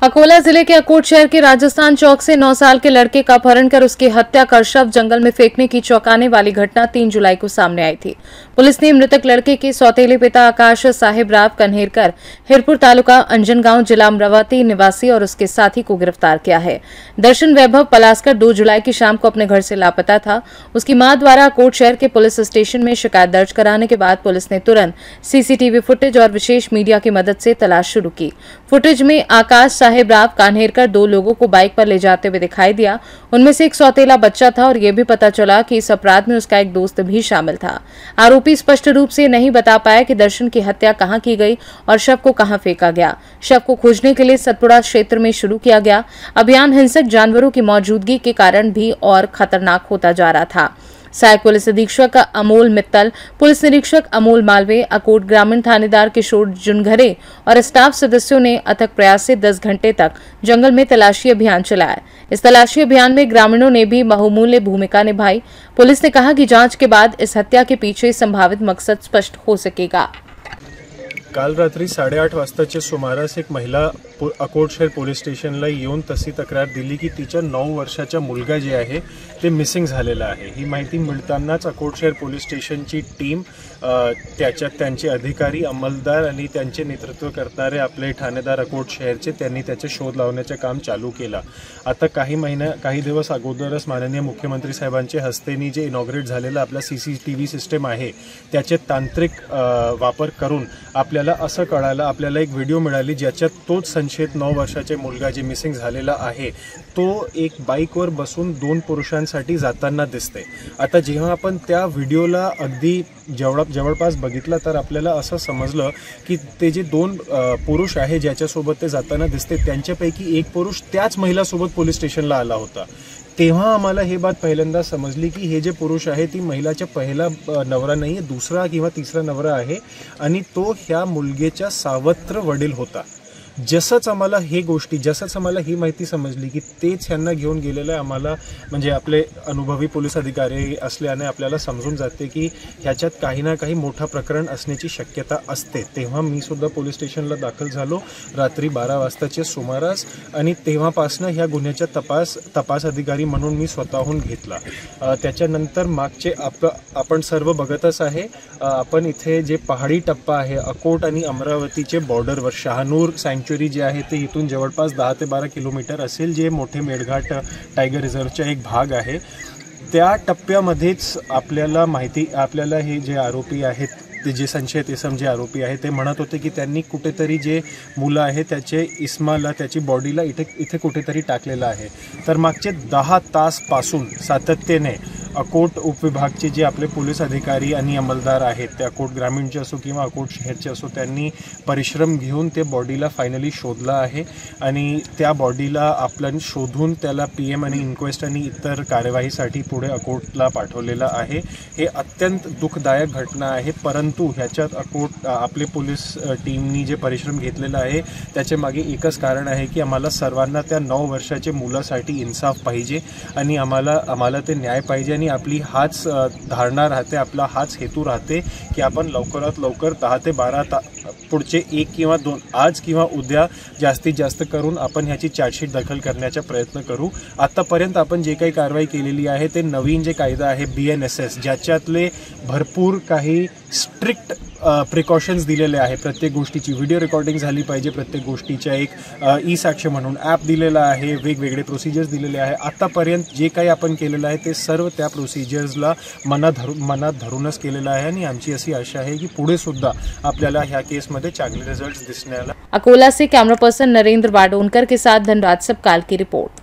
अकोला जिले के अकोट शहर के राजस्थान चौक से 9 साल के लड़के का अपहरण कर उसकी हत्या कर शव जंगल में फेंकने की चौंकाने वाली घटना 3 जुलाई को सामने आई थी। पुलिस ने मृतक लड़के के सौतेले पिता आकाश साहिब राव कन्हेरकर हिरपुर तालुका अंजनगांव जिला अमरावती निवासी और उसके साथी को गिरफ्तार किया है। दर्शन वैभव पलासकर 2 जुलाई की शाम को अपने घर से लापता था। उसकी मां द्वारा अकोट शहर के पुलिस स्टेशन में शिकायत दर्ज कराने के बाद पुलिस ने तुरंत सीसीटीवी फुटेज और विशेष मीडिया की मदद से तलाश शुरू की। फुटेज में आकाश साहिब राव कान्हेरकर 2 लोगों को बाइक पर ले जाते हुए दिखाई दिया। उनमें से एक सौतेला बच्चा था और यह भी पता चला कि इस अपराध में उसका एक दोस्त भी शामिल था। आरोपी स्पष्ट रूप से नहीं बता पाया कि दर्शन की हत्या कहां की गई और शव को कहां फेंका गया। शव को खोजने के लिए सतपुड़ा क्षेत्र में शुरू किया गया अभियान हिंसक जानवरों की मौजूदगी के कारण भी और खतरनाक होता जा रहा था। सहायक पुलिस अधीक्षक अमोल मित्तल, पुलिस निरीक्षक अमोल मालवे, अकोट ग्रामीण थानेदार किशोर जुनघरे और स्टाफ सदस्यों ने अथक प्रयास से 10 घंटे तक जंगल में तलाशी अभियान चलाया। इस तलाशी अभियान में ग्रामीणों ने भी बहुमूल्य भूमिका निभाई। पुलिस ने कहा कि जांच के बाद इस हत्या के पीछे संभावित मकसद स्पष्ट हो सकेगा। काल रात्री 8:30 वाजताच्या सुमारास एक महिला अकोट शहर पोलीस स्टेशनला येऊन तशी तक्रार दिली की तिच्या 9 वर्षाचा मुलगा जे आहे ते मिसिंग झालेला आहे। ही माहिती मिळतानाच अकोट शहर पोलीस स्टेशनची टीम त्याच्यात त्यांचे अधिकारी अंमलदार आणि त्यांचे नेतृत्व करणारे आपले ठाणेदार अकोट शहरचे त्यांनी त्याचे शोध लावण्याचे काम चालू केला। आता काही दिवस अगोदरच माननीय मुख्यमंत्री साहेबांचे हस्तेनी जे इनॉग्रेट झालेला आपला सीसीटीव्ही सिस्टम आहे त्याचे तांत्रिक वापर करून आपल्याला असं कळालं, आपल्याला एक व्हिडिओ मिळाली ज्याच्यात तोच संशयित 9 वर्षाचे मुलगा जे मिसिंग झालेला आहे तो एक बाईकवर बसून 2 पुरुषांसाठी जाताना दिसते। आता जेव्हा आपण त्या व्हिडिओला अगदी जवळपास बघितला तर आपल्याला असं समजलं की ते जे 2 पुरुष आहे ज्याच्यासोबत ते जाताना दिसते त्यांच्यापैकी एक पुरुष त्याच महिलासोबत पोलीस स्टेशनला आला होता। तेव्हा आम्हाला हे बात पहिल्यांदा समजली की हे जे पुरुष आहे ती महिलाचा पहिला नवरा नाही, दुसरा किंवा तिसरा नवरा आहे आणि तो ह्या मुलगेचा सावत्र वडील होता। जसंच आम्हाला ही माहिती समजली की तेच ह्यांना घेऊन गेलेलं आहे, आम्हाला म्हणजे आपले अनुभवी पोलीस अधिकारी असल्याने आपल्याला समजून जाते की ह्याच्यात काही ना काही मोठा प्रकरण असण्याची शक्यता असते। तेव्हा मी सुद्धा पोलीस स्टेशनला दाखल झालो रात्री 12 वाजताच्या सुमारास आणि तेव्हापासून ह्या गुन्ह्याचा तपास अधिकारी म्हणून मी स्वतःहून घेतला। त्याच्यानंतर मागचे आपण सर्व बघतच आहे, आपण इथे जे पहाडी टप्पा आहे अकोट आणि अमरावतीचे बॉर्डरवर शहानूर सँक्च्युरी जे आहे ते इथून जवळपास 10 ते 12 किलोमीटर असेल, जे मोठे मेळघाट टायगर रिझर्वचा एक भाग आहे। त्या टप्प्यामध्येच आपल्याला हे जे आरोपी आहेत ते जे संशयित इसम जे आरोपी आहे ते म्हणत होते की त्यांनी कुठेतरी जे मुलं आहे त्याचे इस्माला त्याची बॉडीला इथे कुठेतरी टाकलेलं आहे। तर मागचे 10 तासपासून सातत्याने अकोट उपविभागचे जे आपले पोलीस अधिकारी आणि अंमलदार आहेत ते अकोट ग्रामीणचे असो किंवा अकोट शहरचे असो त्यांनी परिश्रम घेऊन ते बॉडीला फायनली शोधला आहे आणि त्या बॉडीला आपण शोधून त्याला PM आणि इन्क्वेस्ट आणि इतर कार्यवाहीसाठी पुढे अकोटला पाठवलेला आहे। हे अत्यंत दुःखदायक घटना आहे, परंतु ह्याच्यात अकोट आपले पोलीस टीमनी जे परिश्रम घेतलेला आहे त्याचे मागे एकच कारण आहे की आम्हाला सर्वांना त्या 9 वर्षाच्या मुलासाठी इन्साफ पाहिजे आणि आम्हाला ते न्याय पाहिजे आणि आपली हाच धारणा राहते, आपला हाच हेतू राहते की आपण लवकरात लवकर 10 ते 12 पुढचे 1 किंवा 2 आज किंवा उद्या जास्तीत जास्त करून आपण ह्याची चार्जशीट दाखल करण्याचा प्रयत्न करू। आतापर्यंत आपण जे काही कारवाई केलेली आहे ते नवीन जे कायदा आहे BNSS ज्याच्यातले भरपूर काही स्ट्रिक्ट प्रिकॉशन्स दिलेले आहे। प्रत्येक गोष्टीची व्हिडिओ रेकॉर्डिंग झाली पाहिजे, प्रत्येक गोष्टीच्या एक ई-साक्ष्य म्हणून ॲप दिलेला आहे, वेगवेगळे प्रोसिजर्स दिलेले आहे। आतापर्यंत जे काही आपण केलेलं आहे ते सर्व त्या प्रोसिजर्सला मनात धरूनच केलेलं आहे आणि आमची अशी आशा आहे की पुढे सुद्धा आपल्याला ह्या केसमध्ये चांगले रिझल्ट्स दिसण्याला। अकोला से कैमरा पर्सन नरेंद्र वाडोनकर के साथ धनराज सबकाल की रिपोर्ट।